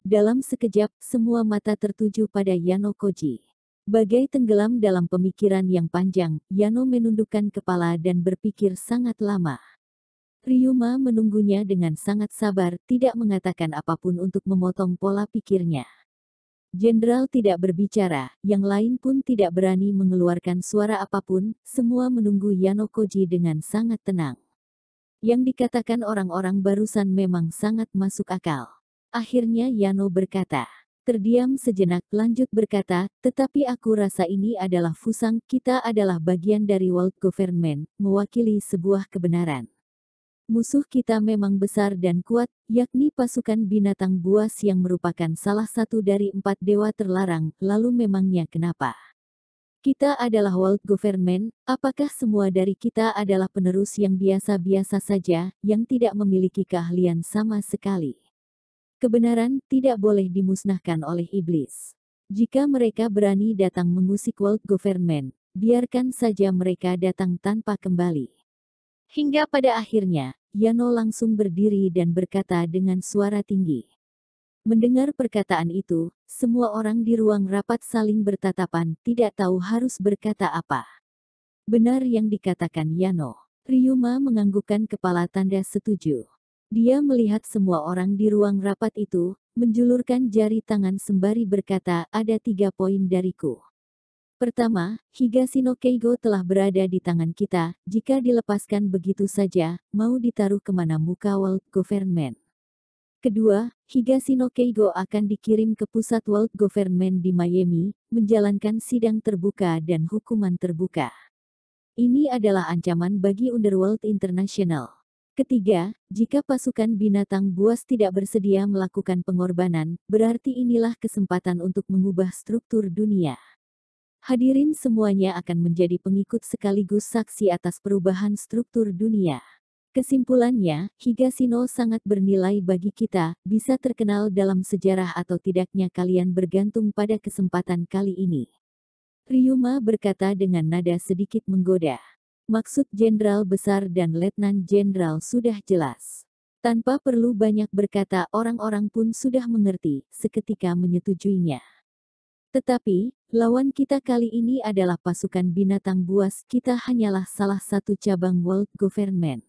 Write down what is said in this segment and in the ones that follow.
Dalam sekejap, semua mata tertuju pada Yano Koji. Bagai tenggelam dalam pemikiran yang panjang, Yano menundukkan kepala dan berpikir sangat lama. Ryuma menunggunya dengan sangat sabar, tidak mengatakan apapun untuk memotong pola pikirnya. Jenderal tidak berbicara, yang lain pun tidak berani mengeluarkan suara apapun, semua menunggu Yano Koji dengan sangat tenang. Yang dikatakan orang-orang barusan memang sangat masuk akal. Akhirnya Yano berkata. Terdiam sejenak, lanjut berkata, tetapi aku rasa ini adalah Fusang, kita adalah bagian dari World Government, mewakili sebuah kebenaran. Musuh kita memang besar dan kuat, yakni pasukan binatang buas yang merupakan salah satu dari 4 dewa terlarang, lalu memangnya kenapa? Kita adalah World Government, apakah semua dari kita adalah penerus yang biasa-biasa saja, yang tidak memiliki keahlian sama sekali? Kebenaran tidak boleh dimusnahkan oleh iblis. Jika mereka berani datang mengusik World Government, biarkan saja mereka datang tanpa kembali. Hingga pada akhirnya, Yano langsung berdiri dan berkata dengan suara tinggi. Mendengar perkataan itu, semua orang di ruang rapat saling bertatapan, tidak tahu harus berkata apa. Benar yang dikatakan Yano. Ryuma menganggukkan kepala tanda setuju. Dia melihat semua orang di ruang rapat itu, menjulurkan jari tangan sembari berkata, ada 3 poin dariku. Pertama, Higashino Keigo telah berada di tangan kita, jika dilepaskan begitu saja, mau ditaruh kemana muka World Government. Kedua, Higashino Keigo akan dikirim ke pusat World Government di Miami, menjalankan sidang terbuka dan hukuman terbuka. Ini adalah ancaman bagi Underworld International. Ketiga, jika pasukan binatang buas tidak bersedia melakukan pengorbanan, berarti inilah kesempatan untuk mengubah struktur dunia. Hadirin semuanya akan menjadi pengikut sekaligus saksi atas perubahan struktur dunia. Kesimpulannya, Higashino sangat bernilai bagi kita, bisa terkenal dalam sejarah atau tidaknya kalian bergantung pada kesempatan kali ini. Ryuma berkata dengan nada sedikit menggoda. Maksud Jenderal Besar dan Letnan Jenderal sudah jelas. Tanpa perlu banyak berkata, orang-orang pun sudah mengerti, seketika menyetujuinya. Tetapi, lawan kita kali ini adalah pasukan binatang buas, kita hanyalah salah satu cabang World Government.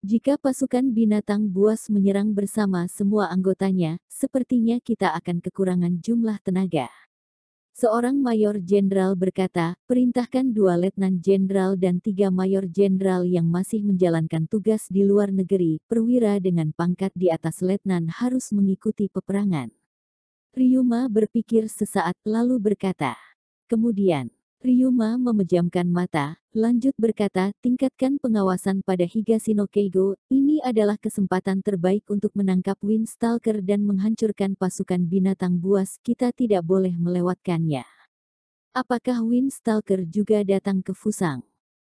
Jika pasukan binatang buas menyerang bersama semua anggotanya, sepertinya kita akan kekurangan jumlah tenaga. Seorang mayor jenderal berkata, perintahkan 2 letnan jenderal dan 3 mayor jenderal yang masih menjalankan tugas di luar negeri, perwira dengan pangkat di atas letnan harus mengikuti peperangan. Ryuma berpikir sesaat lalu berkata. Kemudian, Ryuma memejamkan mata, lanjut berkata, tingkatkan pengawasan pada Higashino Keigo, ini adalah kesempatan terbaik untuk menangkap Windstalker dan menghancurkan pasukan binatang buas, kita tidak boleh melewatkannya. Apakah Windstalker juga datang ke Fusang?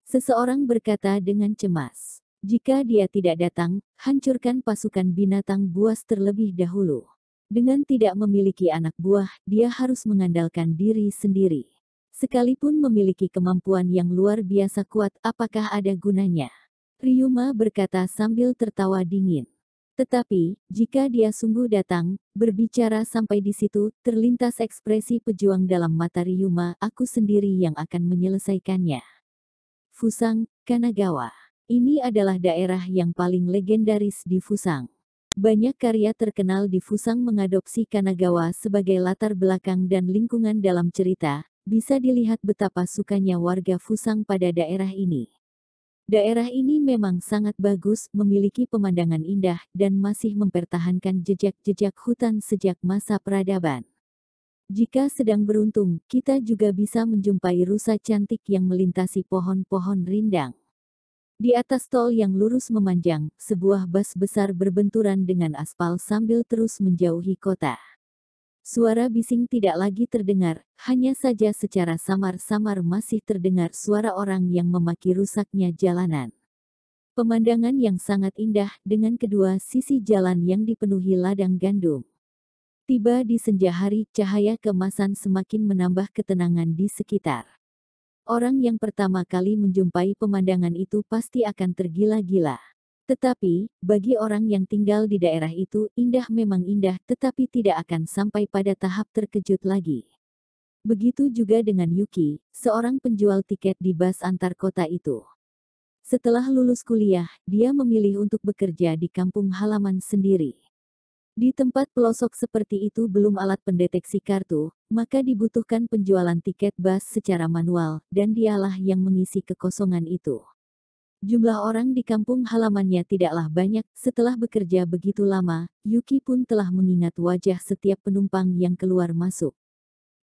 Seseorang berkata dengan cemas. Jika dia tidak datang, hancurkan pasukan binatang buas terlebih dahulu. Dengan tidak memiliki anak buah, dia harus mengandalkan diri sendiri. Sekalipun memiliki kemampuan yang luar biasa kuat, apakah ada gunanya? Ryuma berkata sambil tertawa dingin. Tetapi, jika dia sungguh datang, berbicara sampai di situ, terlintas ekspresi pejuang dalam mata Ryuma, aku sendiri yang akan menyelesaikannya. Fusang, Kanagawa. Ini adalah daerah yang paling legendaris di Fusang. Banyak karya terkenal di Fusang mengadopsi Kanagawa sebagai latar belakang dan lingkungan dalam cerita, bisa dilihat betapa sukanya warga Fusang pada daerah ini. Daerah ini memang sangat bagus, memiliki pemandangan indah, dan masih mempertahankan jejak-jejak hutan sejak masa peradaban. Jika sedang beruntung, kita juga bisa menjumpai rusa cantik yang melintasi pohon-pohon rindang. Di atas tol yang lurus memanjang, sebuah bus besar berbenturan dengan aspal sambil terus menjauhi kota. Suara bising tidak lagi terdengar, hanya saja secara samar-samar masih terdengar suara orang yang memaki rusaknya jalanan. Pemandangan yang sangat indah dengan kedua sisi jalan yang dipenuhi ladang gandum. Tiba di senja hari, cahaya keemasan semakin menambah ketenangan di sekitar. Orang yang pertama kali menjumpai pemandangan itu pasti akan tergila-gila. Tetapi, bagi orang yang tinggal di daerah itu, indah memang indah, tetapi tidak akan sampai pada tahap terkejut lagi. Begitu juga dengan Yuki, seorang penjual tiket di bus antar kota itu. Setelah lulus kuliah, dia memilih untuk bekerja di kampung halaman sendiri. Di tempat pelosok seperti itu belum alat pendeteksi kartu, maka dibutuhkan penjualan tiket bus secara manual, dan dialah yang mengisi kekosongan itu. Jumlah orang di kampung halamannya tidaklah banyak. Setelah bekerja begitu lama, Yuki pun telah mengingat wajah setiap penumpang yang keluar masuk.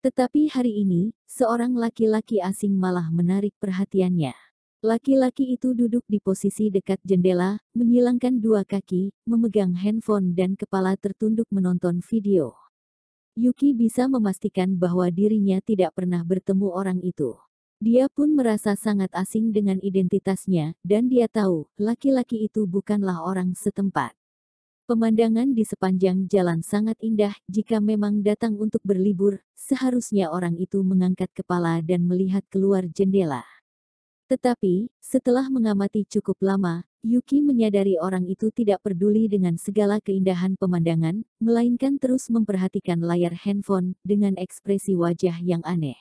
Tetapi hari ini, seorang laki-laki asing malah menarik perhatiannya. Laki-laki itu duduk di posisi dekat jendela, menyilangkan dua kaki, memegang handphone dan kepala tertunduk menonton video. Yuki bisa memastikan bahwa dirinya tidak pernah bertemu orang itu. Dia pun merasa sangat asing dengan identitasnya, dan dia tahu, laki-laki itu bukanlah orang setempat. Pemandangan di sepanjang jalan sangat indah. Jika memang datang untuk berlibur, seharusnya orang itu mengangkat kepala dan melihat keluar jendela. Tetapi, setelah mengamati cukup lama, Yuki menyadari orang itu tidak peduli dengan segala keindahan pemandangan, melainkan terus memperhatikan layar handphone dengan ekspresi wajah yang aneh.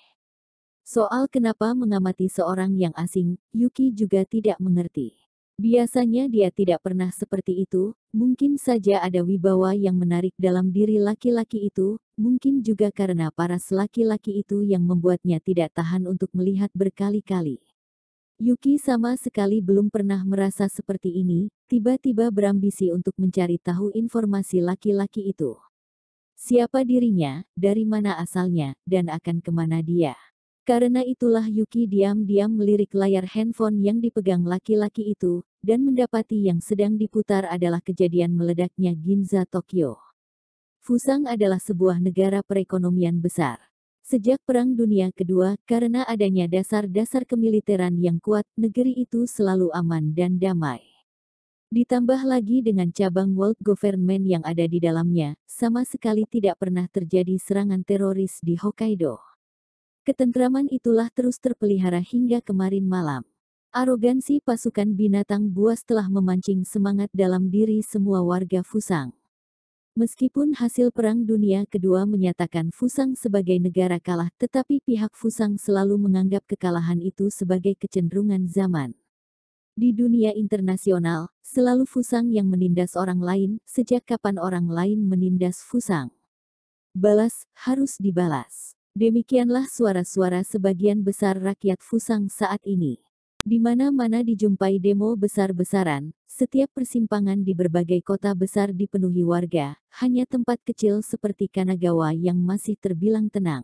Soal kenapa mengamati seorang yang asing, Yuki juga tidak mengerti. Biasanya dia tidak pernah seperti itu, mungkin saja ada wibawa yang menarik dalam diri laki-laki itu, mungkin juga karena paras laki-laki itu yang membuatnya tidak tahan untuk melihat berkali-kali. Yuki sama sekali belum pernah merasa seperti ini, tiba-tiba berambisi untuk mencari tahu informasi laki-laki itu. Siapa dirinya, dari mana asalnya, dan akan kemana dia. Karena itulah Yuki diam-diam melirik layar handphone yang dipegang laki-laki itu, dan mendapati yang sedang diputar adalah kejadian meledaknya Ginza Tokyo. Fusang adalah sebuah negara perekonomian besar. Sejak Perang Dunia Kedua, karena adanya dasar-dasar kemiliteran yang kuat, negeri itu selalu aman dan damai. Ditambah lagi dengan cabang world government yang ada di dalamnya, sama sekali tidak pernah terjadi serangan teroris di Hokkaido. Ketentraman itulah terus terpelihara hingga kemarin malam. Arogansi pasukan binatang buas telah memancing semangat dalam diri semua warga Fusang. Meskipun hasil Perang Dunia Kedua menyatakan Fusang sebagai negara kalah, tetapi pihak Fusang selalu menganggap kekalahan itu sebagai kecenderungan zaman. Di dunia internasional, selalu Fusang yang menindas orang lain. Sejak kapan orang lain menindas Fusang? Balas, harus dibalas. Demikianlah suara-suara sebagian besar rakyat Fusang saat ini. Di mana-mana dijumpai demo besar-besaran, setiap persimpangan di berbagai kota besar dipenuhi warga, hanya tempat kecil seperti Kanagawa yang masih terbilang tenang.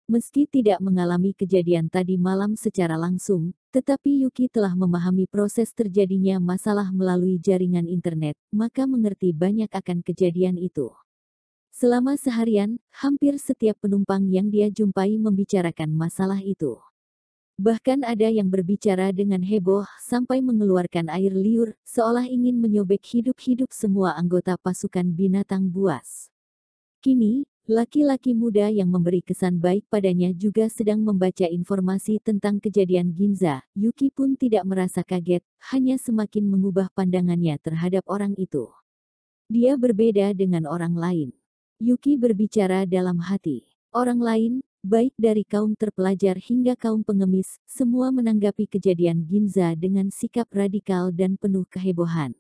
Meski tidak mengalami kejadian tadi malam secara langsung, tetapi Yuki telah memahami proses terjadinya masalah melalui jaringan internet, maka mengerti banyak akan kejadian itu. Selama seharian, hampir setiap penumpang yang dia jumpai membicarakan masalah itu. Bahkan ada yang berbicara dengan heboh sampai mengeluarkan air liur, seolah ingin menyobek hidup-hidup semua anggota pasukan binatang buas. Kini, laki-laki muda yang memberi kesan baik padanya juga sedang membaca informasi tentang kejadian Ginza. Yuki pun tidak merasa kaget, hanya semakin mengubah pandangannya terhadap orang itu. Dia berbeda dengan orang lain. Yuki berbicara dalam hati. Orang lain, baik dari kaum terpelajar hingga kaum pengemis, semua menanggapi kejadian Ginza dengan sikap radikal dan penuh kehebohan.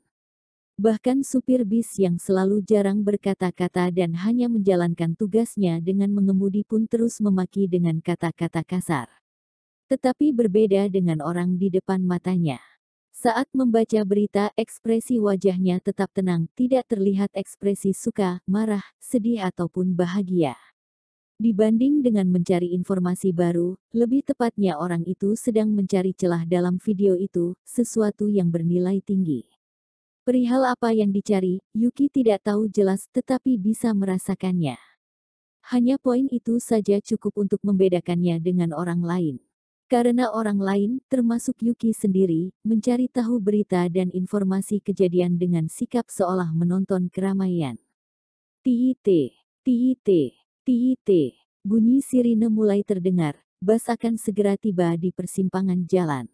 Bahkan supir bis yang selalu jarang berkata-kata dan hanya menjalankan tugasnya dengan mengemudi pun terus memaki dengan kata-kata kasar. Tetapi berbeda dengan orang di depan matanya. Saat membaca berita, ekspresi wajahnya tetap tenang, tidak terlihat ekspresi suka, marah, sedih ataupun bahagia. Dibanding dengan mencari informasi baru, lebih tepatnya orang itu sedang mencari celah dalam video itu, sesuatu yang bernilai tinggi. Perihal apa yang dicari, Yuki tidak tahu jelas tetapi bisa merasakannya. Hanya poin itu saja cukup untuk membedakannya dengan orang lain. Karena orang lain, termasuk Yuki sendiri, mencari tahu berita dan informasi kejadian dengan sikap seolah menonton keramaian. Tiit, tiit, tiit. Bunyi sirine mulai terdengar, bus akan segera tiba di persimpangan jalan.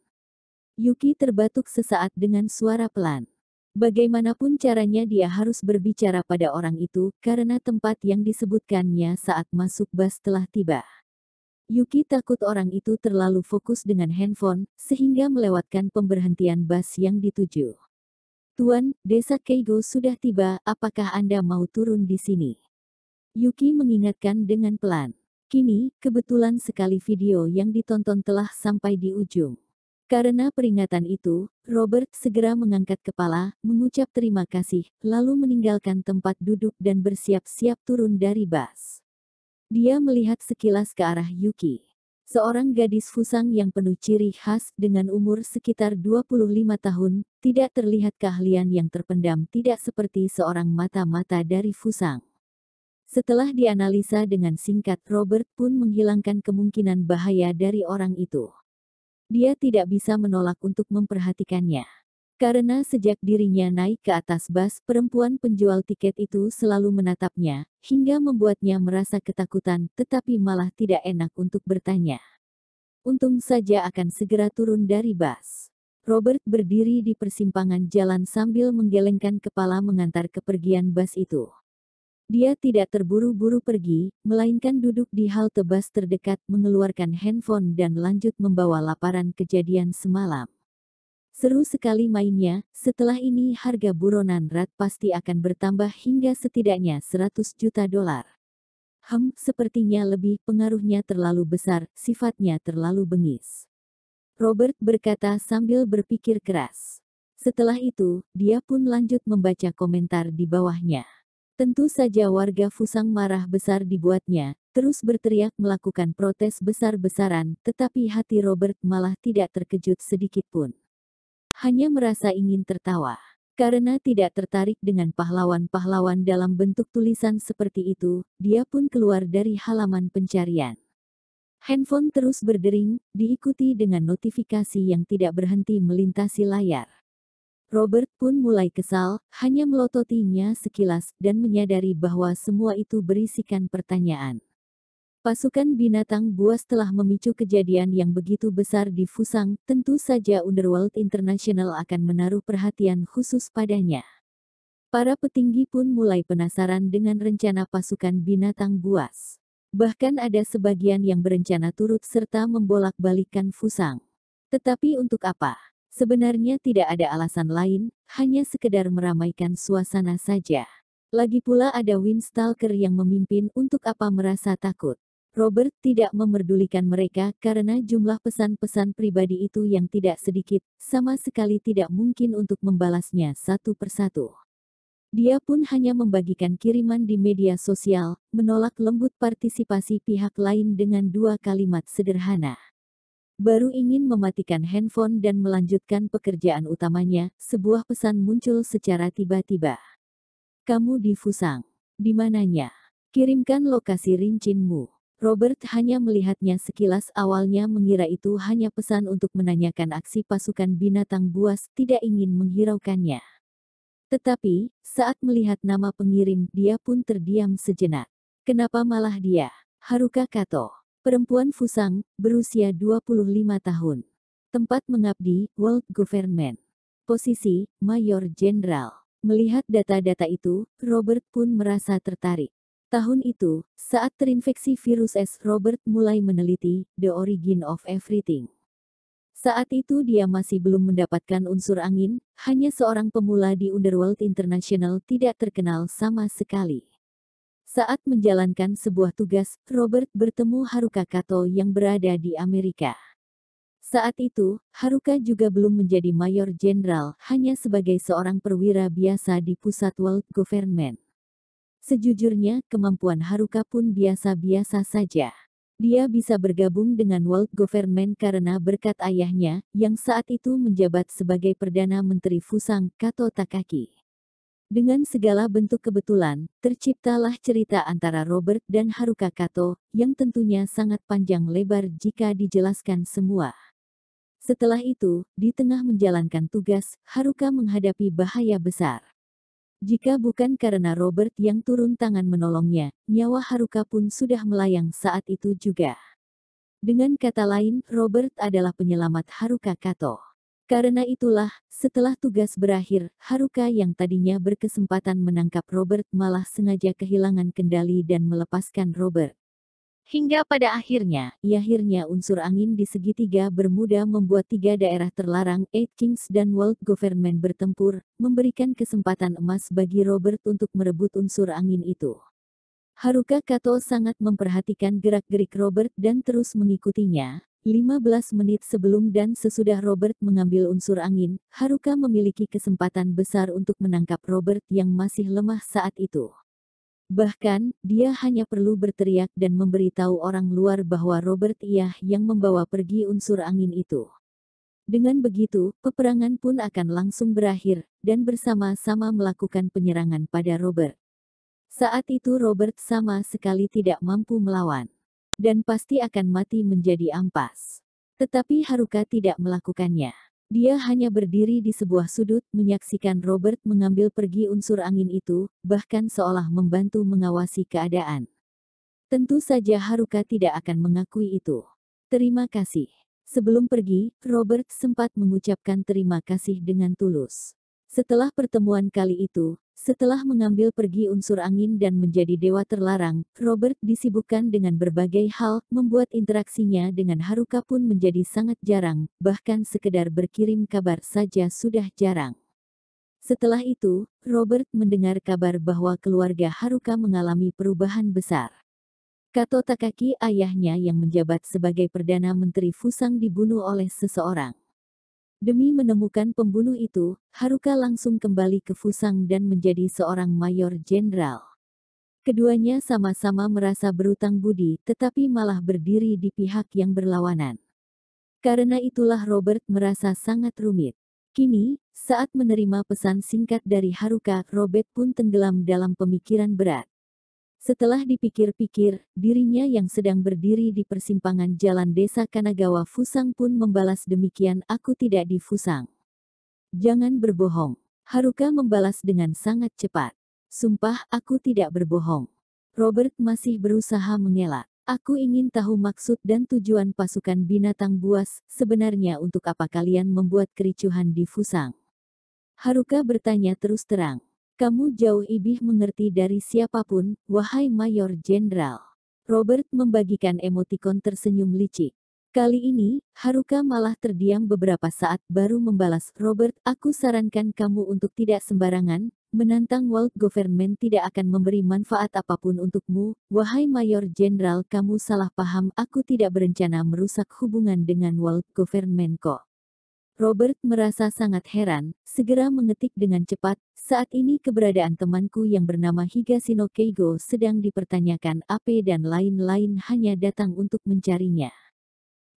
Yuki terbatuk sesaat dengan suara pelan. Bagaimanapun caranya dia harus berbicara pada orang itu karena tempat yang disebutkannya saat masuk bus telah tiba. Yuki takut orang itu terlalu fokus dengan handphone, sehingga melewatkan pemberhentian bus yang dituju. Tuan, desa Keigo sudah tiba, apakah Anda mau turun di sini? Yuki mengingatkan dengan pelan. Kini, kebetulan sekali video yang ditonton telah sampai di ujung. Karena peringatan itu, Robert segera mengangkat kepala, mengucap terima kasih, lalu meninggalkan tempat duduk dan bersiap-siap turun dari bus. Dia melihat sekilas ke arah Yuki. Seorang gadis Fusang yang penuh ciri khas dengan umur sekitar 25 tahun, tidak terlihat keahlian yang terpendam tidak seperti seorang mata-mata dari Fusang. Setelah dianalisa dengan singkat, Robert pun menghilangkan kemungkinan bahaya dari orang itu. Dia tidak bisa menolak untuk memperhatikannya. Karena sejak dirinya naik ke atas bus, perempuan penjual tiket itu selalu menatapnya, hingga membuatnya merasa ketakutan, tetapi malah tidak enak untuk bertanya. Untung saja akan segera turun dari bus. Robert berdiri di persimpangan jalan sambil menggelengkan kepala mengantar kepergian bus itu. Dia tidak terburu-buru pergi, melainkan duduk di halte bus terdekat, mengeluarkan handphone dan lanjut membawa laporan kejadian semalam. Seru sekali mainnya, setelah ini harga buronan rat pasti akan bertambah hingga setidaknya 100 juta dolar. Sepertinya lebih, pengaruhnya terlalu besar, sifatnya terlalu bengis. Robert berkata sambil berpikir keras. Setelah itu, dia pun lanjut membaca komentar di bawahnya. Tentu saja warga Fusang marah besar dibuatnya, terus berteriak melakukan protes besar-besaran, tetapi hati Robert malah tidak terkejut sedikit pun. Hanya merasa ingin tertawa. Karena tidak tertarik dengan pahlawan-pahlawan dalam bentuk tulisan seperti itu, dia pun keluar dari halaman pencarian. Handphone terus berdering, diikuti dengan notifikasi yang tidak berhenti melintasi layar. Robert pun mulai kesal, hanya melototinya sekilas, dan menyadari bahwa semua itu berisikan pertanyaan. Pasukan binatang buas telah memicu kejadian yang begitu besar di Fusang, tentu saja Underworld International akan menaruh perhatian khusus padanya. Para petinggi pun mulai penasaran dengan rencana pasukan binatang buas. Bahkan ada sebagian yang berencana turut serta membolak-balikkan Fusang. Tetapi untuk apa? Sebenarnya tidak ada alasan lain, hanya sekedar meramaikan suasana saja. Lagi pula ada Windstalker yang memimpin, untuk apa merasa takut. Robert tidak memerdulikan mereka karena jumlah pesan-pesan pribadi itu yang tidak sedikit, sama sekali tidak mungkin untuk membalasnya satu persatu. Dia pun hanya membagikan kiriman di media sosial, menolak lembut partisipasi pihak lain dengan dua kalimat sederhana. Baru ingin mematikan handphone dan melanjutkan pekerjaan utamanya, sebuah pesan muncul secara tiba-tiba. Kamu di Fusang. Di mananya? Kirimkan lokasi rincinmu. Robert hanya melihatnya sekilas, awalnya mengira itu hanya pesan untuk menanyakan aksi pasukan binatang buas, tidak ingin menghiraukannya. Tetapi, saat melihat nama pengirim, dia pun terdiam sejenak. Kenapa malah dia? Haruka Kato. Perempuan Fusang, berusia 25 tahun. Tempat mengabdi, World Government. Posisi, Mayor Jenderal. Melihat data-data itu, Robert pun merasa tertarik. Tahun itu, saat terinfeksi virus S, Robert mulai meneliti The Origin of Everything. Saat itu dia masih belum mendapatkan unsur angin, hanya seorang pemula di Underworld International tidak terkenal sama sekali. Saat menjalankan sebuah tugas, Robert bertemu Haruka Kato yang berada di Amerika. Saat itu, Haruka juga belum menjadi mayor jenderal, hanya sebagai seorang perwira biasa di pusat World Government. Sejujurnya, kemampuan Haruka pun biasa-biasa saja. Dia bisa bergabung dengan World Government karena berkat ayahnya, yang saat itu menjabat sebagai Perdana Menteri Fusang, Kato Takaki. Dengan segala bentuk kebetulan, terciptalah cerita antara Robert dan Haruka Kato, yang tentunya sangat panjang lebar jika dijelaskan semua. Setelah itu, di tengah menjalankan tugas, Haruka menghadapi bahaya besar. Jika bukan karena Robert yang turun tangan menolongnya, nyawa Haruka pun sudah melayang saat itu juga. Dengan kata lain, Robert adalah penyelamat Haruka Kato. Karena itulah, setelah tugas berakhir, Haruka yang tadinya berkesempatan menangkap Robert malah sengaja kehilangan kendali dan melepaskan Robert. Hingga pada akhirnya unsur angin di segitiga Bermuda membuat tiga daerah terlarang, Eight Kings dan World Government bertempur, memberikan kesempatan emas bagi Robert untuk merebut unsur angin itu. Haruka Kato sangat memperhatikan gerak-gerik Robert dan terus mengikutinya. 15 menit sebelum dan sesudah Robert mengambil unsur angin, Haruka memiliki kesempatan besar untuk menangkap Robert yang masih lemah saat itu. Bahkan, dia hanya perlu berteriak dan memberitahu orang luar bahwa Robert ia yang membawa pergi unsur angin itu. Dengan begitu, peperangan pun akan langsung berakhir, dan bersama-sama melakukan penyerangan pada Robert. Saat itu Robert sama sekali tidak mampu melawan. Dan pasti akan mati menjadi ampas. Tetapi Haruka tidak melakukannya. Dia hanya berdiri di sebuah sudut menyaksikan Robert mengambil pergi unsur angin itu, bahkan seolah membantu mengawasi keadaan. Tentu saja Haruka tidak akan mengakui itu. Terima kasih. Sebelum pergi, Robert sempat mengucapkan terima kasih dengan tulus. Setelah pertemuan kali itu, setelah mengambil pergi unsur angin dan menjadi dewa terlarang, Robert disibukkan dengan berbagai hal, membuat interaksinya dengan Haruka pun menjadi sangat jarang, bahkan sekedar berkirim kabar saja sudah jarang. Setelah itu, Robert mendengar kabar bahwa keluarga Haruka mengalami perubahan besar. Kato Takaki, ayahnya yang menjabat sebagai Perdana Menteri Fusang, dibunuh oleh seseorang. Demi menemukan pembunuh itu, Haruka langsung kembali ke Fusang dan menjadi seorang mayor jenderal. Keduanya sama-sama merasa berutang budi, tetapi malah berdiri di pihak yang berlawanan. Karena itulah Robert merasa sangat rumit. Kini, saat menerima pesan singkat dari Haruka, Robert pun tenggelam dalam pemikiran berat. Setelah dipikir-pikir, dirinya yang sedang berdiri di persimpangan jalan desa Kanagawa Fusang pun membalas demikian, aku tidak di Fusang. Jangan berbohong. Haruka membalas dengan sangat cepat. Sumpah, aku tidak berbohong. Robert masih berusaha mengelak. Aku ingin tahu maksud dan tujuan pasukan binatang buas, sebenarnya untuk apa kalian membuat kericuhan di Fusang? Haruka bertanya terus terang. Kamu jauh lebih mengerti dari siapapun, wahai Mayor Jenderal. Robert membagikan emotikon tersenyum licik. Kali ini, Haruka malah terdiam beberapa saat baru membalas, Robert, aku sarankan kamu untuk tidak sembarangan, menantang World Government tidak akan memberi manfaat apapun untukmu, wahai Mayor Jenderal, kamu salah paham, aku tidak berencana merusak hubungan dengan World Government kok. Robert merasa sangat heran, segera mengetik dengan cepat, saat ini keberadaan temanku yang bernama Higashino Keigo sedang dipertanyakan, AP dan lain-lain hanya datang untuk mencarinya.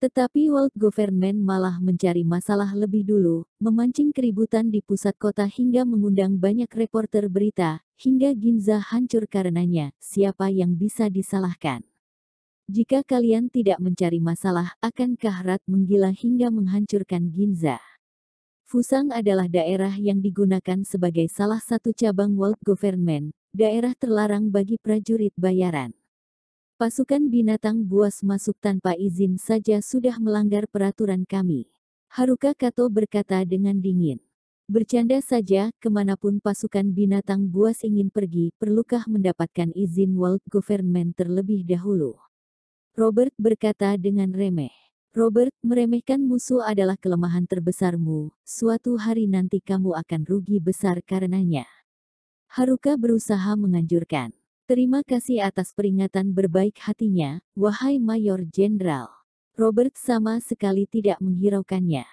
Tetapi World Government malah mencari masalah lebih dulu, memancing keributan di pusat kota hingga mengundang banyak reporter berita, hingga Ginza hancur karenanya, siapa yang bisa disalahkan? Jika kalian tidak mencari masalah, akankah Rat menggila hingga menghancurkan Ginza? Fusang adalah daerah yang digunakan sebagai salah satu cabang World Government, daerah terlarang bagi prajurit bayaran. Pasukan binatang buas masuk tanpa izin saja sudah melanggar peraturan kami. Haruka Kato berkata dengan dingin. Bercanda saja, kemanapun pasukan binatang buas ingin pergi, perlukah mendapatkan izin World Government terlebih dahulu? Robert berkata dengan remeh. Robert, meremehkan musuh adalah kelemahan terbesarmu, suatu hari nanti kamu akan rugi besar karenanya. Haruka berusaha menganjurkan. Terima kasih atas peringatan berbaik hatinya, wahai Mayor Jenderal. Robert sama sekali tidak menghiraukannya.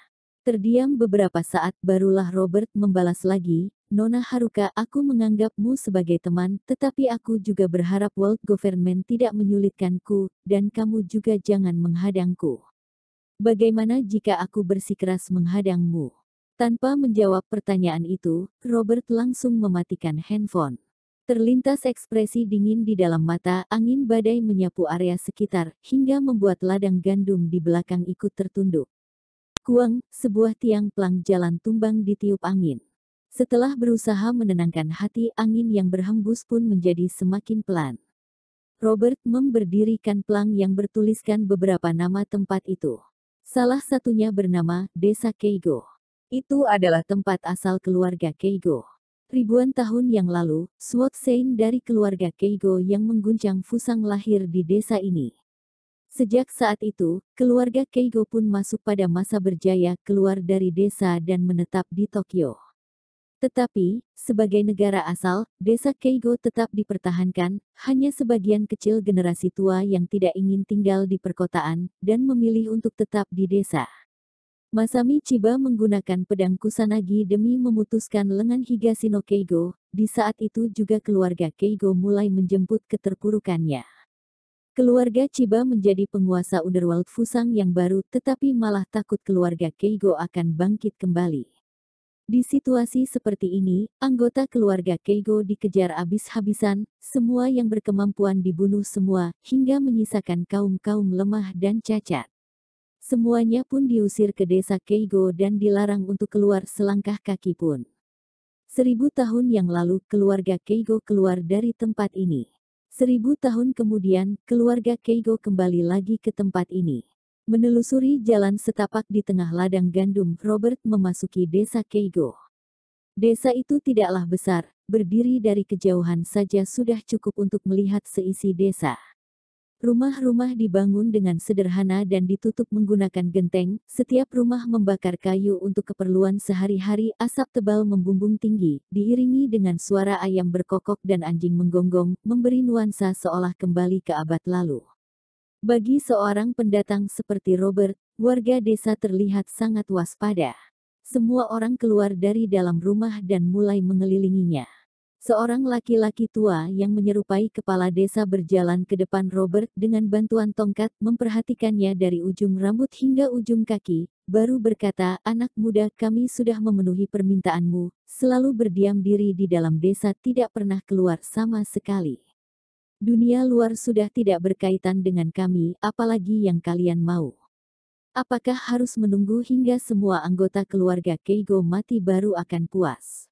Terdiam beberapa saat barulah Robert membalas lagi, Nona Haruka, aku menganggapmu sebagai teman, tetapi aku juga berharap World Government tidak menyulitkanku, dan kamu juga jangan menghadangku. Bagaimana jika aku bersikeras menghadangmu? Tanpa menjawab pertanyaan itu, Robert langsung mematikan handphone. Terlintas ekspresi dingin di dalam mata, angin badai menyapu area sekitar, hingga membuat ladang gandum di belakang ikut tertunduk. Kuang, sebuah tiang pelang jalan tumbang ditiup angin. Setelah berusaha menenangkan hati, angin yang berhembus pun menjadi semakin pelan. Robert memberdirikan pelang yang bertuliskan beberapa nama tempat itu. Salah satunya bernama Desa Keigo. Itu adalah tempat asal keluarga Keigo. Ribuan tahun yang lalu, Sword Sein dari keluarga Keigo yang mengguncang Fusang lahir di desa ini. Sejak saat itu, keluarga Keigo pun masuk pada masa berjaya keluar dari desa dan menetap di Tokyo. Tetapi, sebagai negara asal, desa Keigo tetap dipertahankan, hanya sebagian kecil generasi tua yang tidak ingin tinggal di perkotaan, dan memilih untuk tetap di desa. Masami Chiba menggunakan pedang Kusanagi demi memutuskan lengan Higashino Keigo, di saat itu juga keluarga Keigo mulai menjemput keterpurukannya. Keluarga Chiba menjadi penguasa Underworld Fusang yang baru tetapi malah takut keluarga Keigo akan bangkit kembali. Di situasi seperti ini, anggota keluarga Keigo dikejar habis-habisan, semua yang berkemampuan dibunuh semua, hingga menyisakan kaum-kaum lemah dan cacat. Semuanya pun diusir ke desa Keigo dan dilarang untuk keluar selangkah kaki pun. 1000 tahun yang lalu keluarga Keigo keluar dari tempat ini. 1000 tahun kemudian, keluarga Keigo kembali lagi ke tempat ini. Menelusuri jalan setapak di tengah ladang gandum, Robert memasuki desa Keigo. Desa itu tidaklah besar, berdiri dari kejauhan saja sudah cukup untuk melihat seisi desa. Rumah-rumah dibangun dengan sederhana dan ditutup menggunakan genteng, setiap rumah membakar kayu untuk keperluan sehari-hari, asap tebal membumbung tinggi, diiringi dengan suara ayam berkokok dan anjing menggonggong, memberi nuansa seolah kembali ke abad lalu. Bagi seorang pendatang seperti Robert, warga desa terlihat sangat waspada. Semua orang keluar dari dalam rumah dan mulai mengelilinginya. Seorang laki-laki tua yang menyerupai kepala desa berjalan ke depan Robert dengan bantuan tongkat, memperhatikannya dari ujung rambut hingga ujung kaki, baru berkata, "Anak muda, kami sudah memenuhi permintaanmu, selalu berdiam diri di dalam desa tidak pernah keluar sama sekali. Dunia luar sudah tidak berkaitan dengan kami, apalagi yang kalian mau. Apakah harus menunggu hingga semua anggota keluarga Keigo mati baru akan puas?"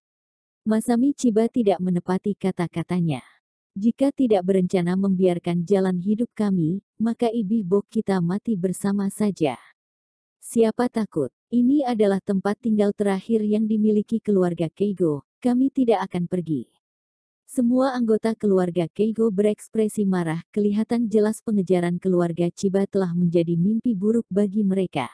Masami Chiba tidak menepati kata-katanya. "Jika tidak berencana membiarkan jalan hidup kami, maka ibih bok kita mati bersama saja. Siapa takut? Ini adalah tempat tinggal terakhir yang dimiliki keluarga Keigo, kami tidak akan pergi." Semua anggota keluarga Keigo berekspresi marah, kelihatan jelas pengejaran keluarga Chiba telah menjadi mimpi buruk bagi mereka.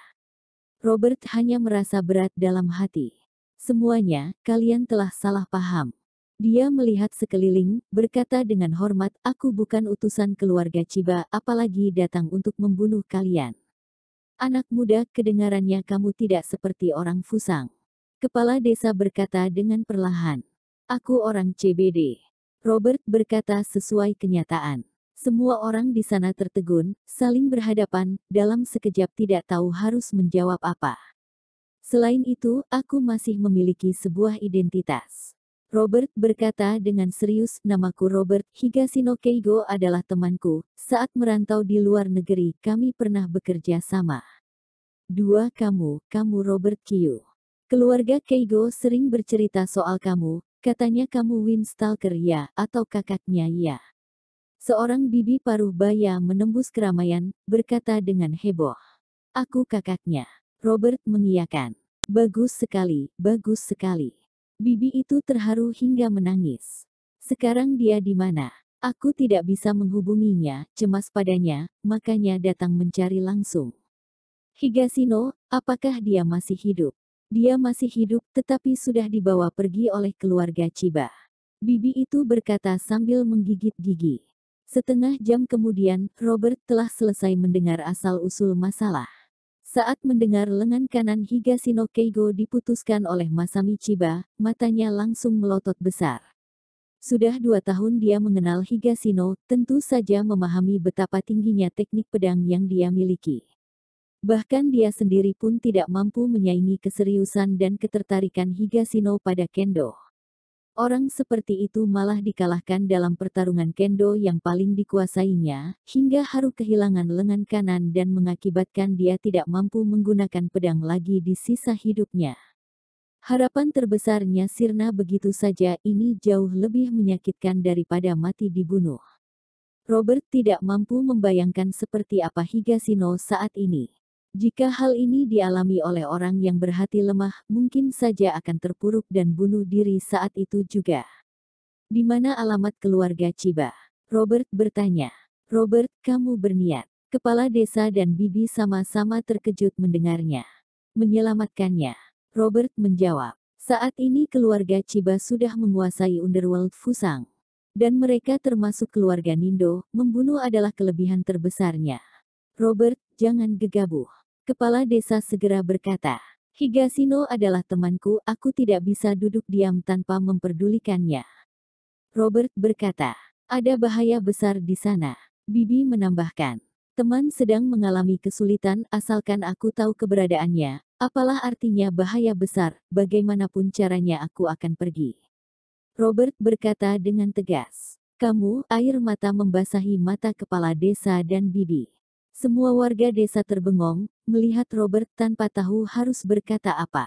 Robert hanya merasa berat dalam hati. "Semuanya, kalian telah salah paham." Dia melihat sekeliling, berkata dengan hormat, "Aku bukan utusan keluarga Chiba, apalagi datang untuk membunuh kalian. Anak muda, kedengarannya kamu tidak seperti orang Fusang." Kepala desa berkata dengan perlahan, "Aku orang CBD." Robert berkata sesuai kenyataan. Semua orang di sana tertegun, saling berhadapan, dalam sekejap tidak tahu harus menjawab apa. "Selain itu, aku masih memiliki sebuah identitas." Robert berkata dengan serius, "Namaku Robert, Higashino Keigo adalah temanku. Saat merantau di luar negeri, kami pernah bekerja sama." Kamu Robert Kyu. Keluarga Keigo sering bercerita soal kamu, katanya kamu Windstalker ya, atau kakaknya ya." Seorang bibi paruh baya menembus keramaian, berkata dengan heboh, "Aku kakaknya." Robert mengiyakan. "Bagus sekali, bagus sekali." Bibi itu terharu hingga menangis. "Sekarang dia di mana? Aku tidak bisa menghubunginya, cemas padanya, makanya datang mencari langsung." "Higashino, apakah dia masih hidup?" "Dia masih hidup, tetapi sudah dibawa pergi oleh keluarga Chiba." Bibi itu berkata sambil menggigit gigi. Setengah jam kemudian, Robert telah selesai mendengar asal-usul masalah. Saat mendengar lengan kanan Higashino Keigo diputuskan oleh Masami Chiba, matanya langsung melotot besar. Sudah 2 tahun dia mengenal Higashino, tentu saja memahami betapa tingginya teknik pedang yang dia miliki. Bahkan dia sendiri pun tidak mampu menyaingi keseriusan dan ketertarikan Higashino pada kendo. Orang seperti itu malah dikalahkan dalam pertarungan kendo yang paling dikuasainya, hingga Haru kehilangan lengan kanan dan mengakibatkan dia tidak mampu menggunakan pedang lagi di sisa hidupnya. Harapan terbesarnya sirna begitu saja, ini jauh lebih menyakitkan daripada mati dibunuh. Robert tidak mampu membayangkan seperti apa Higashino saat ini. Jika hal ini dialami oleh orang yang berhati lemah, mungkin saja akan terpuruk dan bunuh diri saat itu juga. Di mana alamat keluarga Chiba? Robert bertanya. Robert, kamu berniat. Kepala desa dan Bibi sama-sama terkejut mendengarnya. Menyelamatkannya. Robert menjawab. Saat ini keluarga Chiba sudah menguasai Underworld Fusang. Dan mereka termasuk keluarga Nindo, membunuh adalah kelebihan terbesarnya. Robert, jangan gegabah. Kepala desa segera berkata. Higashino adalah temanku, aku tidak bisa duduk diam tanpa memperdulikannya. Robert berkata, ada bahaya besar di sana. Bibi menambahkan, teman sedang mengalami kesulitan asalkan aku tahu keberadaannya, apalah artinya bahaya besar, bagaimanapun caranya aku akan pergi. Robert berkata dengan tegas, kamu, air mata membasahi mata kepala desa dan Bibi. Semua warga desa terbengong, melihat Robert tanpa tahu harus berkata apa.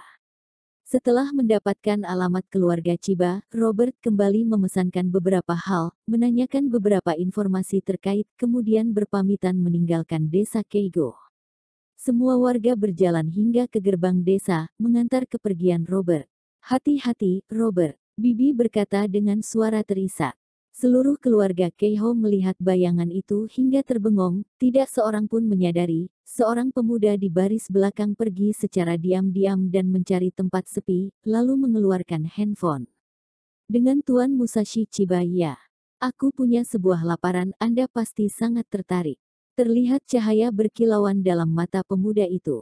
Setelah mendapatkan alamat keluarga Chiba, Robert kembali memesankan beberapa hal, menanyakan beberapa informasi terkait, kemudian berpamitan meninggalkan desa Keigo. Semua warga berjalan hingga ke gerbang desa, mengantar kepergian Robert. Hati-hati, Robert, Bibi berkata dengan suara terisak. Seluruh keluarga Keiho melihat bayangan itu hingga terbengong, tidak seorang pun menyadari, seorang pemuda di baris belakang pergi secara diam-diam dan mencari tempat sepi, lalu mengeluarkan handphone. Dengan Tuan Musashi Chiba, ya. Aku punya sebuah laparan, Anda pasti sangat tertarik. Terlihat cahaya berkilauan dalam mata pemuda itu.